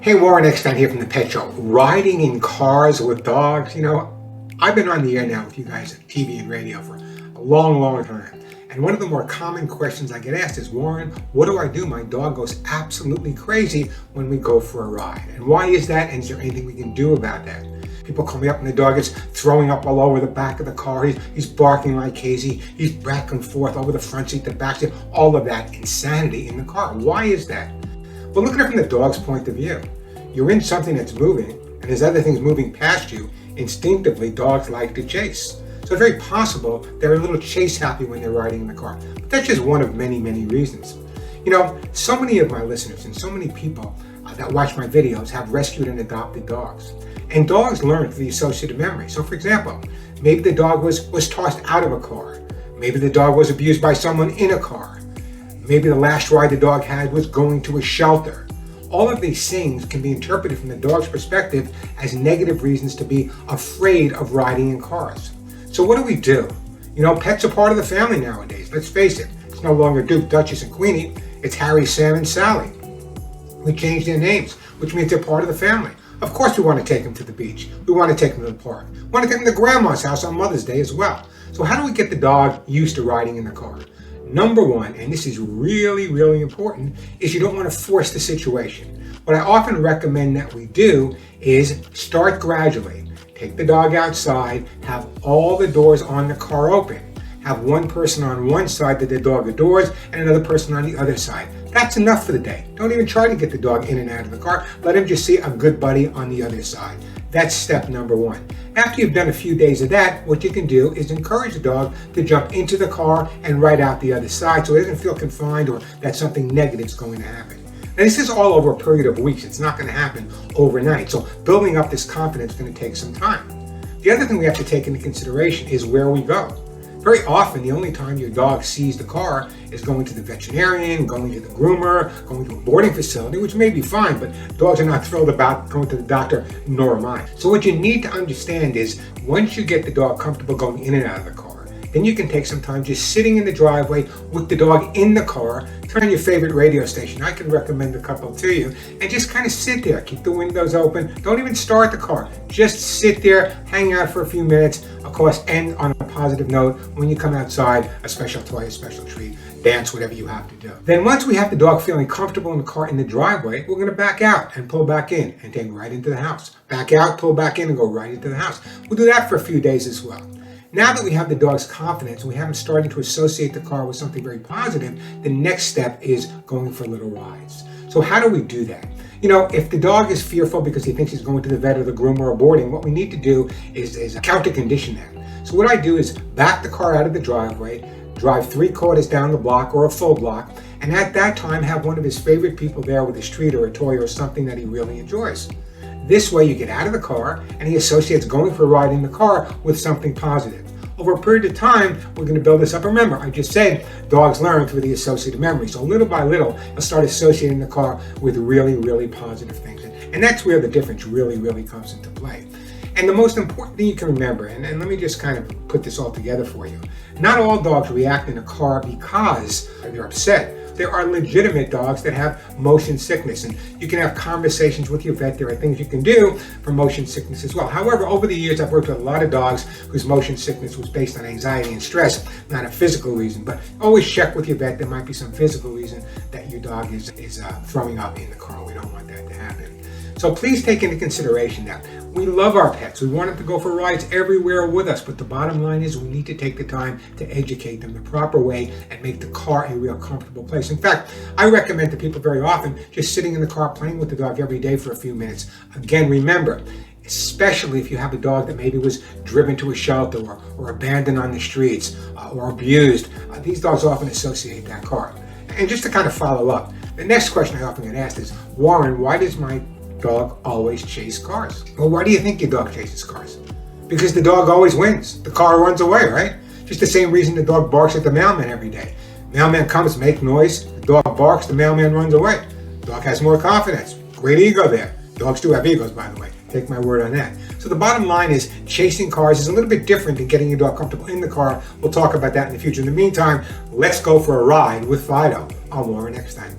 Hey, Warren Eckstein here from the Pet Show. Riding in cars with dogs, I've been on the air now with you guys at TV and radio for a long, long time. And one of the more common questions I get asked is, Warren, what do I do? My dog goes absolutely crazy when we go for a ride. And why is that? And is there anything we can do about that? People call me up and the dog is throwing up all over the back of the car. He's barking like crazy. He's back and forth over the front seat, the back seat, all of that insanity in the car. Why is that? Well, look at it from the dog's point of view. You're in something that's moving, and there's other things moving past you. Instinctively, dogs like to chase. So it's very possible they're a little chase happy when they're riding in the car. But that's just one of many, many reasons. So many of my listeners and so many people that watch my videos have rescued and adopted dogs. And dogs learn through the associative memory. So for example, maybe the dog was tossed out of a car. Maybe the dog was abused by someone in a car. Maybe the last ride the dog had was going to a shelter. All of these things can be interpreted from the dog's perspective as negative reasons to be afraid of riding in cars. So what do? Pets are part of the family nowadays. Let's face it. It's no longer Duke, Duchess, and Queenie. It's Harry, Sam, and Sally. We changed their names, which means they're part of the family. Of course we want to take them to the beach. We want to take them to the park. We want to take them to Grandma's house on Mother's Day as well. So how do we get the dog used to riding in the car? Number one, and this is really, really important, is you don't want to force the situation. What I often recommend that we do is start gradually. Take the dog outside, have all the doors on the car open. Have one person on one side that the dog adores and another person on the other side. That's enough for the day. Don't even try to get the dog in and out of the car. Let him just see a good buddy on the other side. That's step number one. After you've done a few days of that, what you can do is encourage the dog to jump into the car and ride out the other side so it doesn't feel confined or that something negative is going to happen. Now, this is all over a period of weeks. It's not going to happen overnight. So building up this confidence is going to take some time. The other thing we have to take into consideration is where we go. Very often, the only time your dog sees the car is going to the veterinarian, going to the groomer, going to a boarding facility, which may be fine, but dogs are not thrilled about going to the doctor, nor am I. So what you need to understand is once you get the dog comfortable going in and out of the car, then you can take some time just sitting in the driveway with the dog in the car, turn on your favorite radio station. I can recommend a couple to you, and just kind of sit there. Keep the windows open. Don't even start the car. Just sit there, hang out for a few minutes. Of course, end on a positive note. When you come outside, a special toy, a special treat, dance, whatever you have to do. Then once we have the dog feeling comfortable in the car in the driveway, we're going to back out and pull back in and take right into the house. Back out, pull back in, and go right into the house. We'll do that for a few days as well. Now that we have the dog's confidence and we have him starting to associate the car with something very positive, the next step is going for little rides. So how do we do that? If the dog is fearful because he thinks he's going to the vet or the groomer or boarding, what we need to do is counter condition that. So what I do is back the car out of the driveway, drive 3/4 down the block or a full block, and at that time have one of his favorite people there with his treat or a toy or something that he really enjoys. This way you get out of the car and he associates going for a ride in the car with something positive. Over a period of time, we're going to build this up. Remember, I just said dogs learn through the associative memory. So little by little, they'll start associating the car with really, really positive things. And that's where the difference really, really comes into play. And the most important thing you can remember, and let me just kind of put this all together for you. Not all dogs react in a car because they're upset. There are legitimate dogs that have motion sickness, and you can have conversations with your vet. There are things you can do for motion sickness as well. However, over the years, I've worked with a lot of dogs whose motion sickness was based on anxiety and stress, not a physical reason. But always check with your vet. There might be some physical reason that your dog is throwing up in the car. We don't want that to happen. So please take into consideration that we love our pets. We want them to go for rides everywhere with us. But the bottom line is we need to take the time to educate them the proper way and make the car a real comfortable place. In fact, I recommend to people very often just sitting in the car playing with the dog every day for a few minutes. Again, remember, especially if you have a dog that maybe was driven to a shelter or abandoned on the streets or abused, these dogs often associate that car. And just to kind of follow up, the next question I often get asked is, Warren, why does my dog always chase cars? Well, why do you think your dog chases cars? Because the dog always wins. The car runs away, right? Just the same reason the dog barks at the mailman every day. Mailman comes, make noise, the dog barks, the mailman runs away. Dog has more confidence. Great ego there. Dogs do have egos, by the way. Take my word on that. So the bottom line is chasing cars is a little bit different than getting your dog comfortable in the car. We'll talk about that in the future. In the meantime, let's go for a ride with Fido. I'm Warren Eckstein.